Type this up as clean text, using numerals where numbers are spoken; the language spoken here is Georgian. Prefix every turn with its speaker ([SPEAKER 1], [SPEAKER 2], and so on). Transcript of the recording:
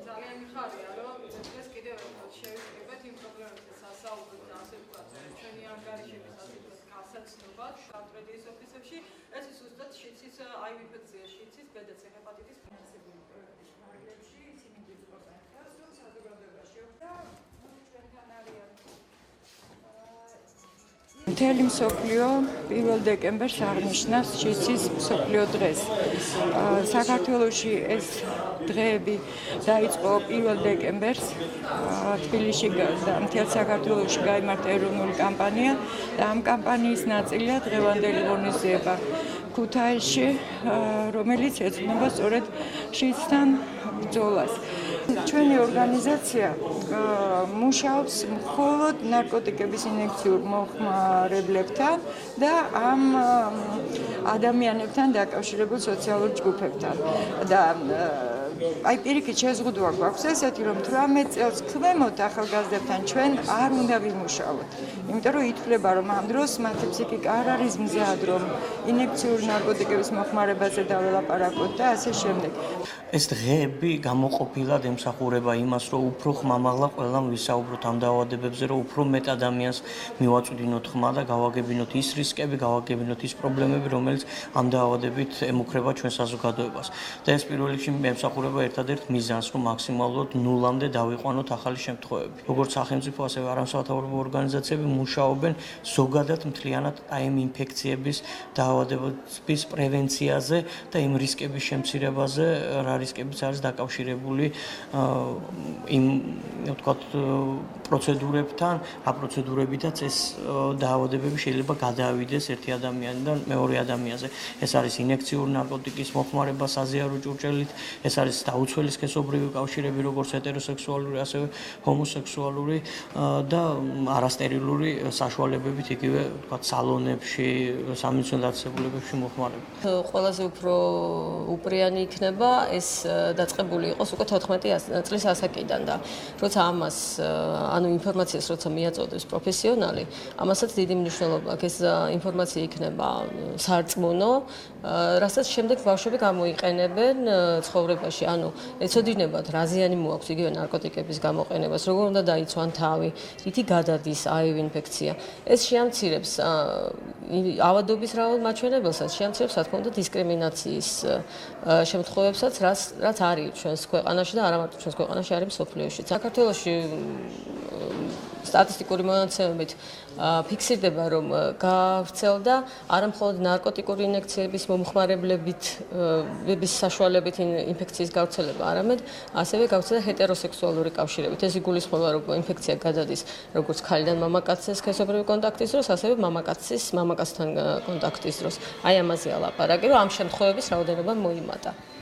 [SPEAKER 1] ძალიან მიხარია, რომ დღეს კიდევ ერთხელ შევიკრიბეთ იმ პრობლემებზე სასაუბროთ და ასე ვთქვათ, ჩვენი ანგარიშების ასე ვთქვათ გასაცნობად შავ-ტრედიის ოფისებში, ეს ზუსტად შიცის აივ ინფექცია, შიცის ბედაც ჰეპატიტის ფინანსებული პროექტის მარგლებში, ისინი გვიწყობენ ხელს, რომ საზოგადოებაში და ჩვენთან არიან მთელი მსოფლიო 1 დეკემბერს აღნიშნავს შიცის მსოფლიო დღეს. საქართველოში ეს დღეები დაიწყო 1 დეკემბერს თბილისში და მთელ საქართველოში გაიმართა ეროვნული კამპანია და ამ კამპანიის ნაწილია დღევანდელი ღონისძიება ქუთაისში, რომელიც ეძღვნება სწორედ შიცთან ბრძოლას. ჩვენი ორგანიზაცია მუშაობს მხოლოდ ნარკოტიკების ინექციურ მოხმარებლებთან და ამ ადამიანებთან დაკავშირებულ სოციალურ ჯგუფებთან. და აი პირიქით შეზღუდვა გვაქვს ესეთი, რომ 18 წელს ქვემოთ ახალგაზრდებთან ჩვენ არ უნდა ვიმუშაოთ. იმიტომ რომ ითვლება, რომ ამ დროს მათი ფსიქიკა არ არის მზად, რომ ინექციური ნარკოტიკების მოხმარებაზე დაველაპარაკოთ და ასე შემდეგ.
[SPEAKER 2] ეს დღეები გამოყოფილად ემსახურება იმას, რომ უფრო ხმამაღლა ყველამ ვისაუბროთ ამ დაავადებებზე, რომ უფრო მეტ ადამიანს მივაწვდინოთ ხმა და გავაგებინოთ ის რისკები, გავაგებინოთ ის პრობლემები, რომელიც ამ დაავადებით ემუქრება ჩვენ საზოგადოებას. და ეს პირველ რიგში ემსახურება ერთადერთ მიზანს, რომ მაქსიმალურად ნულამდე დავიყვანოთ ახალი შემთხვევები. როგორც სახელმწიფო, ასევე არასამთავრობო ორგანიზაციები მუშაობენ ზოგადად მთლიანად აი ამ ინფექციების დაავადებების პრევენციაზე და იმ რისკების შემცირებაზე, რა რისკებიც არის დაკავშირებული იმ ვთქვათ პროცედურებთან, რა პროცედურებითაც ეს დაავადებები შეიძლება გადაავიდეს ერთი ადამიანიდან მეორე ადამიანზე. ეს არის ინექციური ნარკოტიკის მოხმარება საზიარო ჭურჭელით, ეს არის დაუცველი სქესობრივი კავშირები, როგორც ჰეტეროსექსუალური, ასევე ჰომოსექსუალური და არასტერილური საშუალებებით იგივე ვთქვათ სალონებში, სამედიცინო დაწესებულებებში მოხმარება.
[SPEAKER 3] ყველაზე უფრო უპრიანი იქნება ეს დაწყებული იყოს უკვე 14 წლის ასაკიდან და როცა ამას ანუ ინფორმაციას როცა მიაწოდებს პროფესიონალი, ამასაც დიდი მნიშვნელობა აქვს. ეს ინფორმაცია იქნება სარწმუნო, რასაც შემდეგ ბავშვები გამოიყენებენ ცხოვრებაში. ანუ ეცოდინებათ რა ზიანი მოაქვს იგივე ნარკოტიკების გამოყენებას, როგორ უნდა დაიცვან თავი, რითი გადადის აივ ინფექცია. ეს შეამცირებს ავადობის რაოდენობასაც, შეამცირებს რა თქმა უნდა დისკრიმინაციის შემთხვევებსაც, რაც არის ჩვენს ქვეყანაში და არა მარტო ჩვენს ქვეყანაში, არის მსოფლიოში. საქართველოში სტატისტიკური მონაცემებით ფიქსირდება, რომ გავრცელდა არა მხოლოდ ნარკოტიკული ინექციების მომხმარებლებით საშუალებით ინფექციის გავრცელება, არამედ ასევე გავრცელდა ჰეტეროსექსუალური კავშირებით. ეს იგულისხმება, რომ ინფექცია გადადის როგორც ქალიდან მამაკაცის სქესობრივი კონტაქტის დროს, ასევე მამაკაცთან კონტაქტის დროს. აი ამაზეა ლაპარაკი, რომ ამ შემთხვევების რაოდენობა მოიმატა.